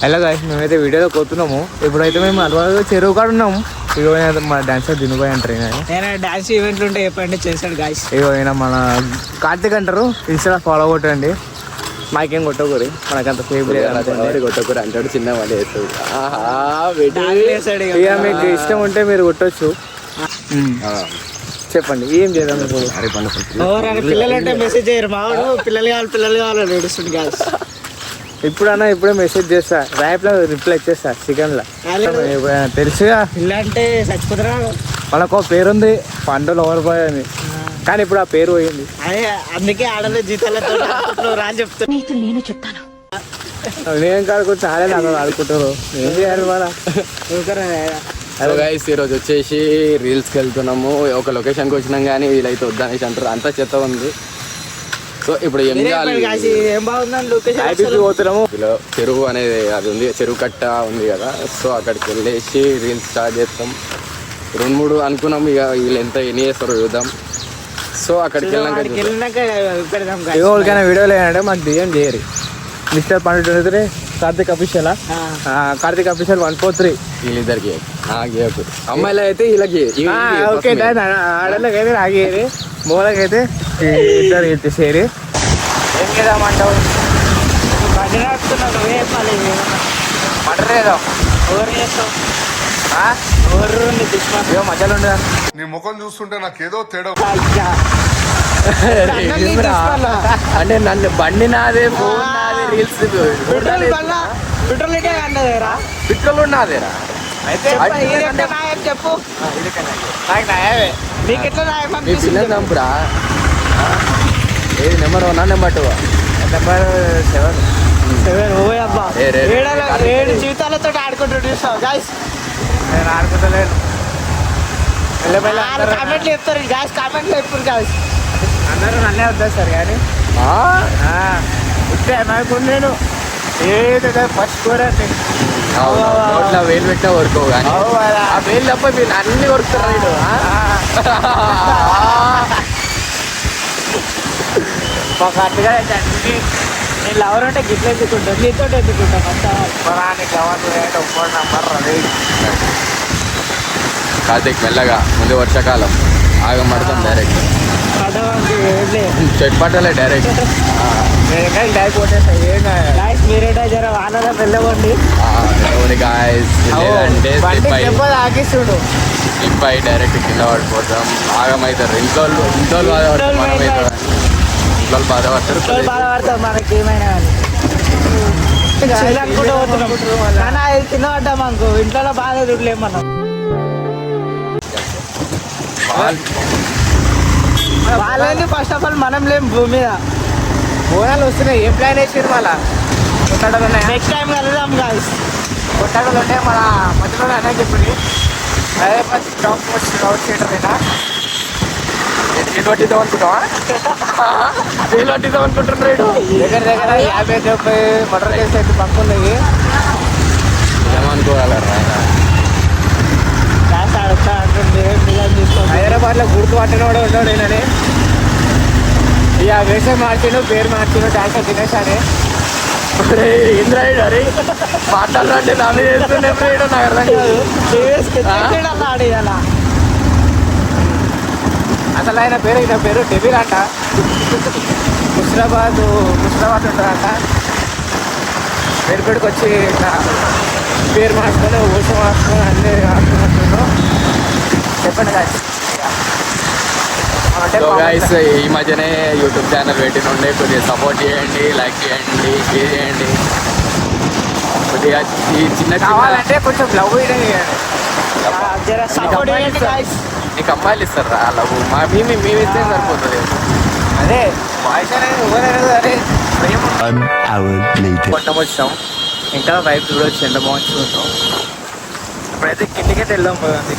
Hello guys, మేమైతే వీడియోలో పోతున్నాము. ఇప్పుడైతే మేము అలవాటు చెరువు కాడ ఉన్నాము. ఇగో మా డాన్సర్ దినుబాయ్ అంటారు. నేను డాన్స్ ఈవెంట్లు ఉంటే చెప్పండి చేశాడు గాయ్స్. ఇగో ఈయన మన కార్తీక్ అంటారు. ఇన్స్టా ఫాలో కొట్టండి. మాకేం కొట్టకూరి, మనకంత ఫేమ్ లేదు. కొట్టకూరి అంటాడు, చిన్న వాడు ఇక మీకు ఇష్టం ఉంటే మీరు కొట్టచ్చు. చెప్పండి ఏం చేద్దాం ఇప్పుడు. పిల్లలు అంటే మెసేజ్ చేయరు, మావాడు పిల్లలు కావాలని ఏడుస్తుంది గాయ్స్. ఇప్పుడన్నా ఇప్పుడే మెసేజ్ చేస్తా, ర్యాప్లో రిప్లై ఇచ్చేస్తా సెకండ్లో. తెలుసుగా పిల్ల అంటే చచ్చిపోతారా. వాళ్ళకు ఒక పేరుంది, పండుగ ఓవర్ బాయ్ అని. కానీ ఇప్పుడు ఆ పేరు పోయింది. అదే అందుకే ఆడలే జీతాలతో రాని చెప్తాను. నేను చెప్తాను, నేను కాడుకుంటే చాలా నాకు ఆడుకుంటారు. ఏం చేయాలి మన. హలో గైస్, ఈరోజు వచ్చేసి రీల్స్కి వెళ్తున్నాము. ఒక లొకేషన్కి వచ్చినాం కానీ వీళ్ళైతే వద్దనేసి అంటారు, అంతా చెత్త ఉంది. సో ఇప్పుడు ఏం చేయాలి, ఏం బాగుందని పోతున్నాము. చెరువు అనేది అది ఉంది, చెరువు కట్ట ఉంది కదా. సో అక్కడికి వెళ్ళేసి రీల్స్ స్టార్ట్ చేస్తాం. 2-3 అనుకున్నాం, ఇక వీళ్ళు ఎంత ఎన్ని చేస్తారో చూద్దాం. సో అక్కడికి వెళ్ళినాక పెడదాం. ఎవరికైనా వీడియో లేదంటే మాకు డిఎం చేయరు. మిస్టర్ పండుగ కార్తిక్ అఫీషియల్, కార్తిక్ అఫీషియల్ 143 వీళ్ళిద్దరికి. అమ్మాయిలు అయితే వీళ్ళకి ఓకే. ఆడలకైతే నాగేది, మూలకైతే ఇద్దరు ఇచ్చేసేరి. ఏం చేద్దామంటావు? మటర్ ఏదో ఎవరు చేస్తావు, మధ్యలో ఉండదా? నీ ముఖం చూస్తుంటే నాకేదో తేడా. అంటే నన్ను బండి నాదే, ఫోన్ నాదే, రీల్స్ పెట్రోల్ అంటదేరా, పిట్రోల్ ఉన్నదేరా. అయితే చెప్పు, నీకు ఎట్లా మీ పిల్లలు నంపురా. ఏది నెంబర్ 1 నెంబర్ 2? నెంబర్ 7. 7 జీవితాలతో ఆడుకుంటూ చూస్తావు గాయస్. నేను ఆడుకుంటలేను. కామెంట్లు చెప్తారు గాయస్, కామెంట్లు చెప్తారు గాయస్. అందరూ నన్నే వద్దారు సార్. కానీ ఇస్తే నాకు నేను ఏదైతే ఫస్ట్ కూడా నోట్లో వేలు పెట్టినా కొరుకోవు, కానీ ఆ వేలు తప్ప మీరు అన్ని కొరుకుతారు. మాకు అట్టుగా అయితే అన్ని నేను లవర్ అంటే గిట్ల ఎత్తుకుంటాను, నీతో ఎత్తుకుంటాను. కార్తీక్ మెల్లగా, ముందు వర్షాకాలం ఆగం పడతాం డైరెక్ట్. చెట్టు పట్టాలే డైరెక్ట్. మీరేటా జర వానలో వెళ్ళవండి. ఆగిస్తుడు స్లిప్ అయి డైరెక్ట్ కింద పడిపోతాం, ఆగమవుతారు. ఇంట్లో బాధపడతారు, మనమైతే ఇంట్లో బాధపడతారు. మనకి ఏమైనా అనుకుంటూ పోతున్నాం, కానీ అది కింద పడ్డాం మనకు ఇంట్లో బాధ ఎదురులేం మనం. వాళ్ళని ఫస్ట్ ఆఫ్ ఆల్ మనం లేం భూమి మీద. బోనాలు వస్తున్నాయి, ఏం ప్లాన్ వేసారు? మళ్ళా కొట్టడాలు ఉన్నాయి. నెక్స్ట్ టైం కలుద్దాం గాయస్. కొట్టడాలు ఉంటాయి మన మధ్యలో అనే చెప్పింది. అదే స్టాప్ అవుట్ చేయటమేనా? నీళ్ళు పట్టిద్దాం అనుకుంటావా? నీళ్ళు పట్టిద్దాం అనుకుంటున్నాడు. దగ్గర 50-70 మటర్ కేసు అయితే పక్కున్నాయి. ఏమనుకోగలరా? హైదరాబాద్లో గుర్తు పట్టిన కూడా ఉండవు. నేనని ఇక వేసే మార్చిండు, పేరు మార్చిండు, డాన్సర్ దినేష్ అని. ఇంద్రాయుడు అరే మాట్లాడాలంటే నన్ను చేస్తుండే నాకు అర్థం కాదు. అసలు ఆయన పేరు డెబిల్ అంట. ముషిరాబాద్ ఉంటుందంట. పేరుపేడికి వచ్చి పేరు మార్చుకొని ఊసం మార్చుకొని అన్నీ మార్చుకున్నట్టు. చెప్పండి గాయస్, ఈ మధ్యనే యూట్యూబ్ ఛానల్ పెట్టినుండే, కొద్దిగా సపోర్ట్ చేయండి, లైక్ చేయండి, షేర్ చేయండి. కొద్దిగా ఈ చిన్న కావాలంటే కొంచెం లవ్ నీకు అమ్మాయిలు ఇస్తారా లవ్? మేము ఇస్తే సరిపోతుంది. అదే బాయ్స్ అనేది ఎవరైనా అదే కొట్టం వచ్చాం. ఇంకా వైపు చూడవచ్చు, ఎంత బాగుంటుందో. ఇప్పుడైతే కిందికైతే వెళ్దాం పోయింది.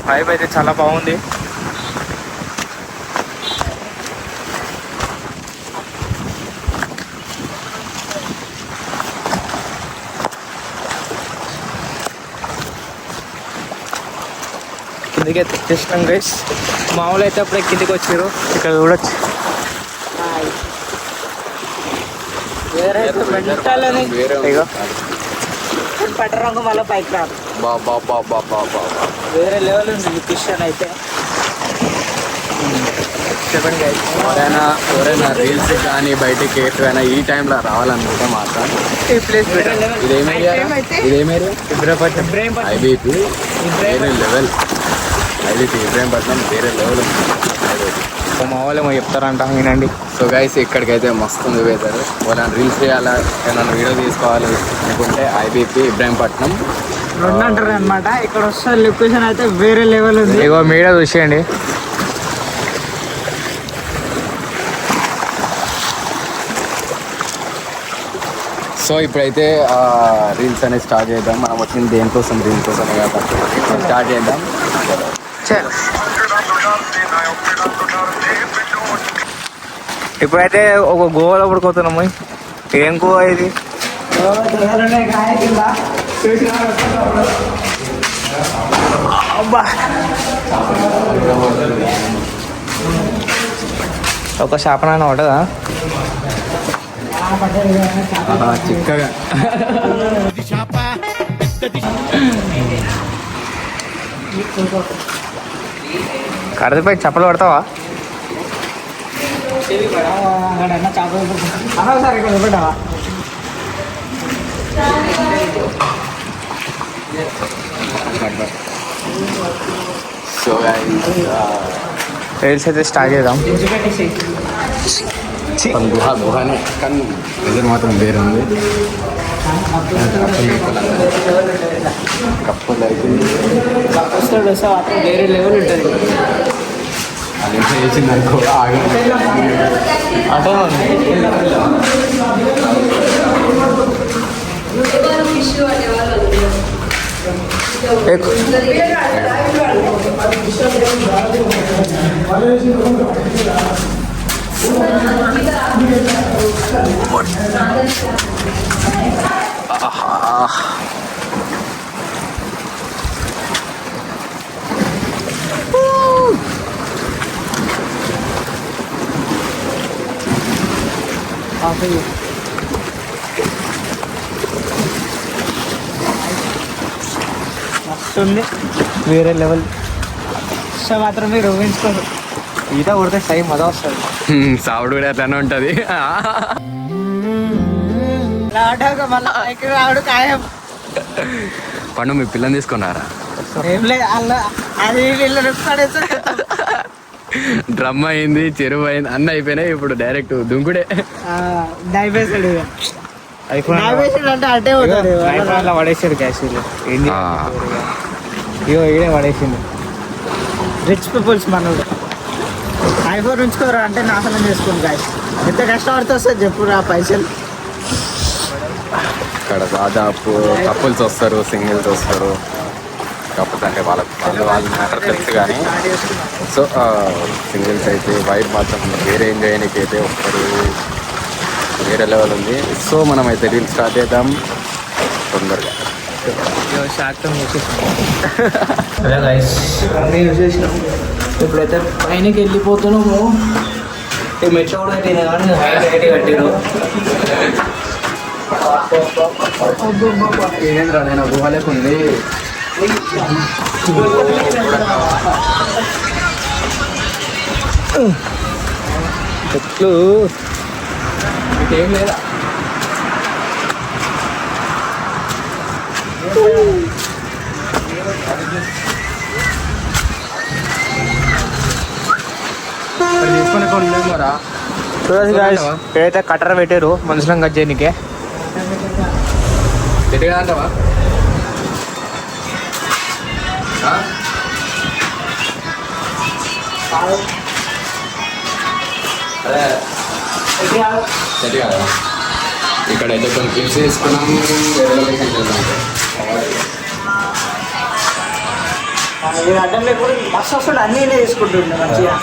వైబ్ అయితే చాలా బాగుంది. కిందికి అయితే తెచ్చేసినాం గైస్. మామూలు అయితే అప్పుడే కిందికి వచ్చారు. ఇక్కడ చూడొచ్చు వేరే మెంటలని వేరే ఇగో. పట్టరంగు మళ్ళీ పైకి రాదు. బా బా బా బా బా బా బా. వేరే లెవెల్ ఉంది లొకేషన్ అయితే. చెప్పండి guys. ఎవరైనా రీల్స్ కానీ బయటకి ఎటువైనా ఈ టైంలో రావాలనుకుంటే మాత్రం ఈ ప్లేస్ బెటర్. ఇదేమేరియా ఇబ్రాపట్నం ఐబీపీ వేరే లెవెల్. ఐబీపీ ఇబ్రాహీంపట్నం వేరే లెవెల్ ఉంది. మా వాళ్ళు ఏమో చెప్తారంట వినండి. సో గైస్ ఇక్కడికైతే మస్తు ఉంది వెదర్. వాళ్ళని రీల్స్ చేయాలా ఏమైనా వీడియో తీసుకోవాలి అనుకుంటే ఐబీపీ ఇబ్రాహీంపట్నం రెండు అంటారు అనమాట. ఇక్కడ వస్తే లొకేషన్ అయితే వేరే లెవెల్ ఉంది. ఇగో మీడియా చూసేయండి. సో ఇప్పుడైతే రీల్స్ అనేది స్టార్ట్ చేద్దాం. మనం వచ్చింది దేనికోసం రీల్స్ కోసమే కాబట్టి స్టార్ట్ చేద్దాం. ఇప్పుడైతే ఒక గోవాలో పడుకోతున్నాము. ఏం గోవా ఇది? అబ్బా ఒక శాపనాన్ని పడ్డదా? చిక్కగా కడదిపై చెప్పలు పడతావా? అనవసరం ఇక్కడ పెట్టావా? సో రీల్స్ అయితే స్టార్ట్ చేద్దాం. గుహనే కానీ వెదర్ మాత్రం వేరే ఉంది. కప్పులు అయితే వస్తాడు వస్తే మాత్రం వేరే లెవెల్ ఉంటుంది. అది ఎంత చేసింది అనుకో ఆగి అంటే వస్తుంది వేరే లెవెల్. సో మాత్రం మీరు ఊహించుకోరు. ఈత కొడితే సై మజా వస్తుంది. సావుడు కూడా అట్లానే ఉంటుంది. రావడానికి మళ్ళీ పైకి రావడు ఖాయం. పండు మీ పిల్లని తీసుకున్నారా? ఏం లేదు అలా అది వీళ్ళు డ్రమ్ అయింది, చెరువు అయింది, అన్నీ అయిపోయినాయి. ఇప్పుడు డైరెక్ట్ దుంకుడే. డైవేసాడు. ఐఫోన్ డైవేసాడు అంటే అటే పోతాడు. ఐఫోన్లో పడేసాడు గ్యాస్ వీళ్ళు. ఇగో ఈడే పడేసిండు. రిచ్ పీపుల్స్ మనోడు ఐఫోన్ ఉంచుకోరు అంటే నాశనం చేసుకోండి గాయస్. ఎంత కష్టపడితే వస్తుంది చెప్పు ఆ పైసలు. ఇక్కడ దాదాపు కపుల్స్ వస్తారు, సింగిల్స్ వస్తారు. కపుల్స్ అంటే వాళ్ళ మ్యాటర్ తెలుసు కానీ సో సింగిల్స్ అయితే వైబ్ మాత్రం వేరే ఎంజాయ్ చేయడానికి అయితే వస్తారు. వేరే లెవెల్ ఉంది. సో మనం అయితే రీల్ స్టార్ట్ చేద్దాం తొందరగా. అన్నీ చూసేసినాం. ఇప్పుడైతే పైనకి వెళ్ళిపోతున్నాము. ఈ మెట్రో కూడా కట్టినా కానీ హైట్ కట్టిరు. ఏంద్రా నేను గుహలేకుంది. చెట్లు ఏం లేదా? తీసుకునే కొనలేమోరా. చూడండి guys, ఇక్కడైతే కట్టర్ పెట్టారు మనుషులను కట్ చేయనికే. ఎటుగా అంటావా? సెట్ కాదా? ఇక్కడైతే కొన్ని క్లిప్స్ తీసుకున్నాం. వేరే లొకేషన్కి వెళ్దాం. అడ్డం లేకుండా బస్సు వస్తాడు అన్నీ తీసుకుంటుండే మంచిగా.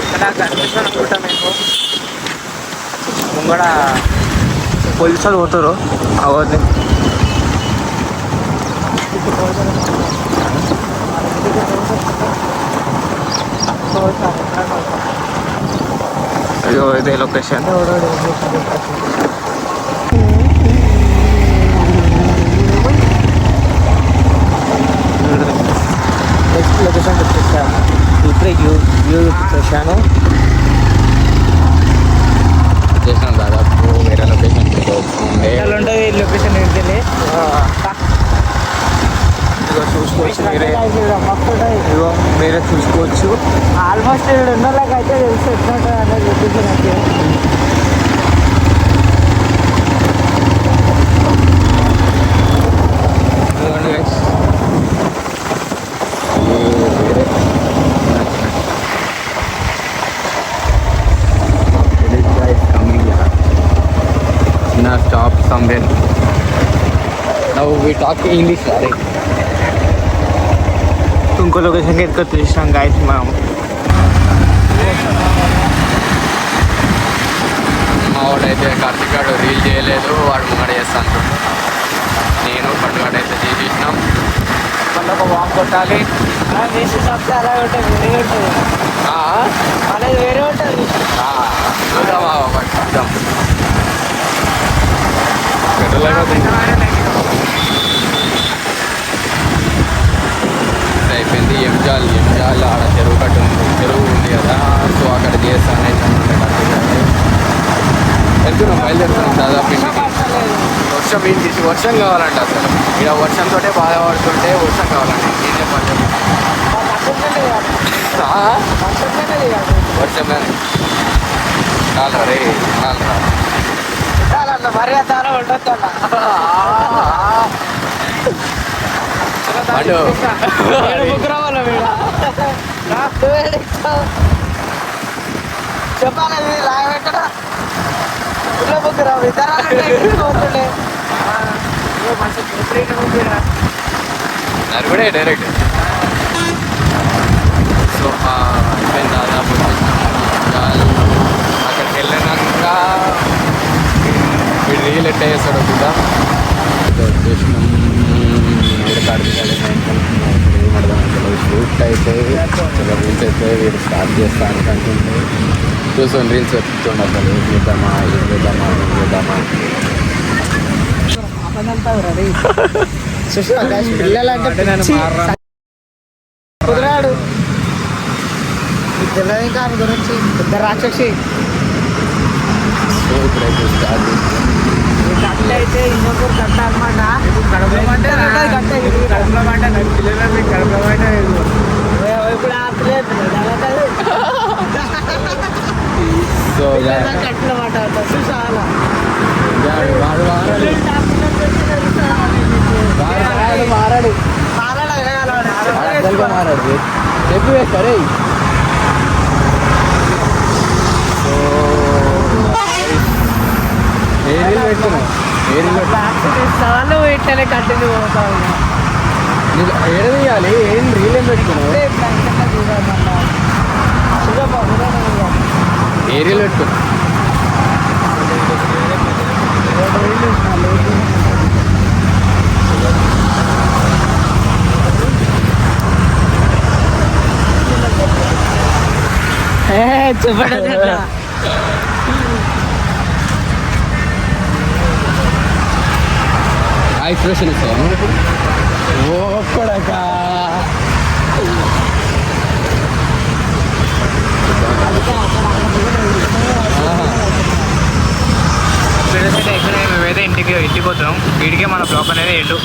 ఇక్కడ కనిపిస్తాను అనుకుంటా మీకు ముంగడ పోలీసు వాళ్ళు పోతారు అవన్నీ. అయ్యో ఇదే లొకేషన్. నెక్స్ట్ లొకేషన్ వచ్చేసాను. ఇప్పుడే వ్యూ చూపించేసాను. చేసినాం దాదాపు వేరే లొకేషన్ ఉండే. ఉంటుంది లొకేషన్ ఏంటి ఇదిగో చూసుకోవచ్చు మీరే, ఇదిగో మీరే చూసుకోవచ్చు. ఆల్మోస్ట్ ఇక్కడ ఉన్న వాళ్ళకి అయితే తెలుసు ఎట్లా ఉంటుంది అనేది లొకేషన్ అయితే. ఇదిగోండి guys. Stop somewhere. Now we talk English, right? ఇంకో లొకేషన్కి ఎక్కడ చూసినాం గాయస్ మనం. మా వాడైతే కార్తిక్ గారు రీల్ చేయలేదు, వాడు ముంగడ చేస్తాను. నేను పండుగ అయితే చేసేసినాం. మళ్ళీ ఒక వాక్ కొట్టాలి. వేసి చెప్తే అలా ఉంటుంది, వేరే ఉంటుంది అనేది, వేరే ఉంటుంది. చూద్దామా చూద్దాం. అయిపోయింది. ఎంజాల్ ఆడ చెరువు కట్టు చెరువు ఉంది కదా, సో అక్కడ చేస్తాను వెళ్తున్నాం, బయలుదేరుతున్నాం దాదాపు ఇంటికి. వర్షం కావాలంట అసలు, ఇక్కడ వర్షంతో బాధపడుతుంటే వర్షం కావాలండి. నేనే పని వర్షమే చాలు రే చాలు మరీ చాలా ఉండొచ్చు చెప్పాలి లాగెక్కడ ఇలా బుక్ రావు ఇద్దరు అది కూడా డైరెక్ట్. సో అయిపోయింది దాదాపు. అక్కడికి వెళ్ళినాక వీడు రీల్ ఎట్ట చేస్తాడు కూడా వచ్చేసినాం. షూట్ అయితే రీల్స్ అయితే వీడు స్టార్ట్ చేస్తాను అనుకుంటే చూసాను రీల్స్ చెప్తుండే అసలు ఏం చేద్దామా పిల్లలంటే కుదిరాడు తెలియదు ఇంకా ఆయన గురించి పెద్ద రాక్షసి. సో ఇప్పుడైతే స్టార్ట్ కట్ట అయితే ఇంకొకరు కట్ట అనమాట. ఇప్పుడు ఆపలేదు సో కట్టలు మాట్లాడతారు చాలా మారాడు చెప్పి వేస్తారే. సో ఏ రీల్ పెట్టుకున్నావు? ఏ రీల్ ఇట్లనే కంటిన్యూ పోతావు. ఏడ తీయాలి? ఏం రీల్ ఏం పెట్టుకున్నావు? ఏ రీల్ పెట్టుకున్నావు? చెప్పండి ఎక్స్ప్రెషన్ ఇస్తాను ఒక్కడక మేమైతే ఇంటికి పోతున్నాం. వీడికే మన బ్లాక్ అనేది ఎండు.